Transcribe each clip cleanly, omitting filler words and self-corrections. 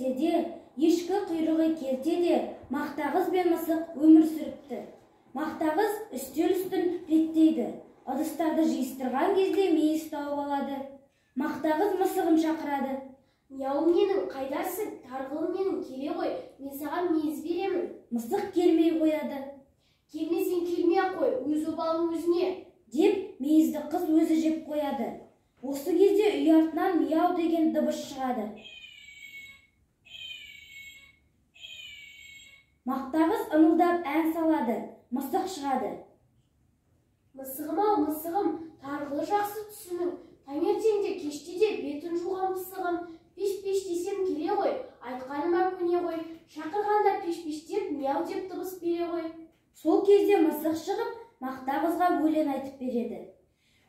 ертеде, ешкі құйрығы келтеде, мақтағыз бен мысық өмір сүріпті. Мақтағыз үстел үстін реттейді. Ыдыстарды жиыстырған кезде мейіз тауып алады. Мақтағыз мысығын шақырады. Мяу менің, қайдасың? Тарғылым менің, келе ғой, мен саған мейіз беремін. Мысық келмей қояды. Келмесең келмей-ақ қой, өз обалың өзіне. Деп мейізді қыз өзі жеп қояды. Осы кезде үй артынан мияу деген дыбыс шығады. Мақтағыз ыңылдап ән салады. Мысық шығады. Мысығым-ау, мысығым, тарғылы жақсы түсінің. Таңертеңде кеште де бетін жуған мысығым. Пеш-пеш десем келе ғой, айтқаныма көне ғой. Шақырғанда пеш-пеш деп, мяу деп дыбыс бере ғой. Сол кезде мысық шығып, Мақтағызға өлең айтып береді.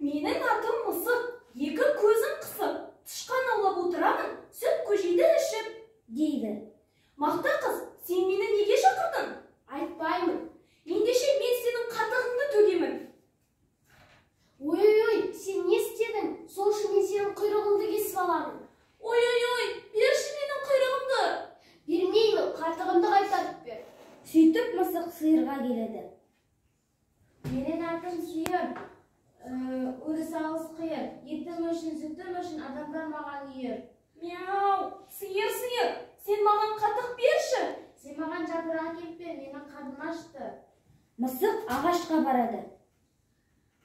Менің атым мысық, екі көзім қысып, тышқан аулап отырамын, сүт көжейді ішіп, дейді. Мақтақыз, сен мені неге шақырдың? Айтпаймын. Ендеше мен сенің қатығыңды төгемін. Ой-ой-ой, сен не істедің? Сол үшін мен сенің құйрығыңды кесіп аламын. Ой-ой-ой, берші менің құйрығымды. Бермеймін, қатығымды қайтарып бер. Сөйтіп мысық сиырға келеді. Менің атым сиыр, өрісі алыс қиыр, етім үшін, сүтім үшін адамдар маған үйір. Мяу, сиыр, сен маған қатық берші. Сен маған жапырақ әкеп бер, менің қарным ашты. Мысық ағашқа барады.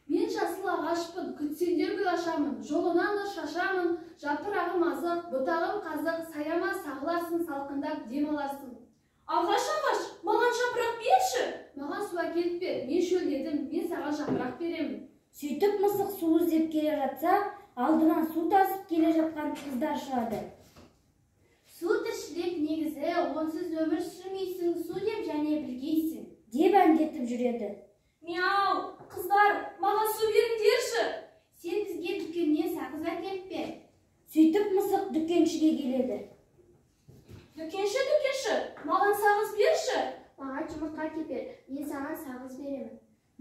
Мен жасыл ағашпын, күтсеңдер гүл ашамын, жолынан нұр шашамын, жапырағым азық, бұтағым қазық, саяма сағыларсың, салқындап дем аларсың. Ағаш, маған жапырақ берші. Маған су әкеліп бер, мен шөлдедім, мен саған жапырақ беремін. Сөйтіп мысық су іздеп келе жатса, алдынан су тасып келе жатқан қыздар шығады. Су тіршілік негізі, онсыз өмір сүрмейсің, су деп және білгейсің. Деп әндетіп жүреді. Мяу, қыздар, маған су беріңдерші. Сен бізге дүкеннен сағыз әкеліп бер. Сөйтіп мысық дүкеншіге келеді. Дүкенші, маған сағыз берші. Маған жұмыртқа әкеп бер, мен саған сағыз беремін.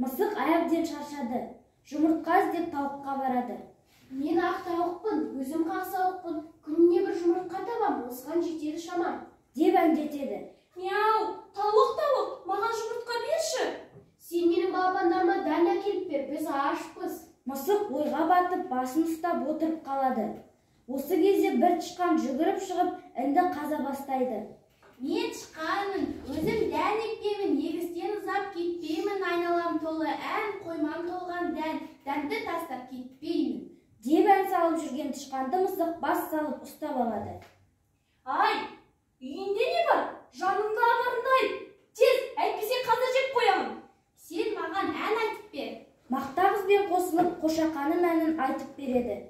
Мысық әбден шаршады. Жұмыртқа іздеп тауыққа барады. Мен ақ тауықпын, өзім қақсауықпын, күніне бір жұмыртқа табам, осыған жетеді шамам. Деп әндетеді. Мяу, тауық, маған жұмыртқа берші. Сен менің балапандарыма дән әкеліп бер, біз ашпыз. Мысық ойға батып, басын ұстап отырып қалады. Осы кезде бір тышқан жүгіріп шығып, інді қаза бастайды. Мен тышқанмын, өзім дән екпеймін, егістен ұзап кетпеймін, айналам толы ән, қоймам толған дән, дәнді тастап кетпеймін. Деп ән салып жүрген тышқанды мысық бас салып ұстап алады. Ай, үйінде не бар? Жаныңды ағарындай. Тез, әйтпесе қазір жеп қоямын. Сен маған ән айтып бер. Мақтағызбен қосылып, қошақаным әнін айтып береді.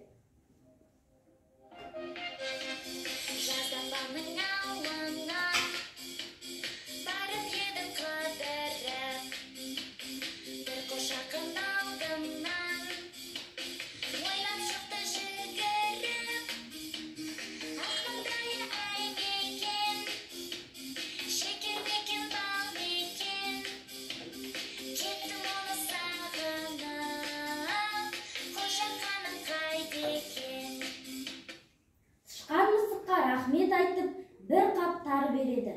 Рахмет айтып, бір қап тары береді.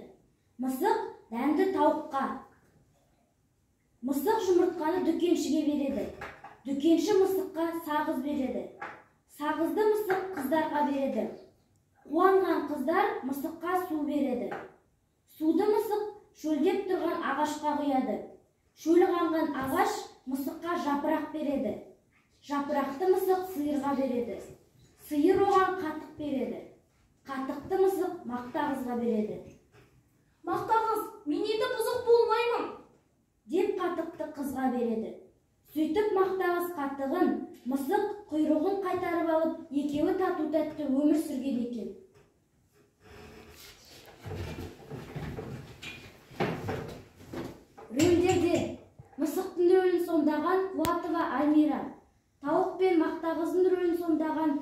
Мысық дәнді тауыққа. Мысық жұмыртқаны дүкеншіге береді. Дүкенші мысыққа сағыз береді. Сағызды мысық қыздарға береді. Қуанған қыздар мысыққа су береді. Суды мысық шөлдеп тұрған ағашқа құяды. Шөлі қанған ағаш мысыққа жапырақ береді. Жапырақты мысық сиырға береді. Сиыр оған қатық береді. Қатықты мысық Мақтағызға береді. Мақтағыз, мен енді бұзық болмаймын. Деп қатықты қызға береді. Сөйтіп Мақтағыз қатығын, мысық құйрығын қайтарып алып, екеуі тату-тәтті өмір сүрген екен. Рөлдерде мысықтың рөлін сомдаған Қуатова Альмира, тауық пен Мақтағыздың рөлін сомдаған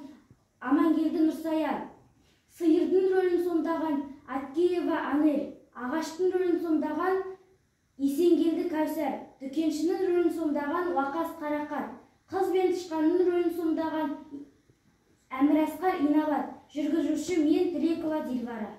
Амангелді Нұрсаян, сиырдың рөлін сомдаған Аткеева Анель, ағаштың рөлін сомдаған Есенгелді Кәусар, дүкеншінің рөлін сомдаған Уақас Қарақат, қыз бен тышқанның рөлін сомдаған Әмірасқар Инабат, жүргізуші мен Тілекова Дилбара.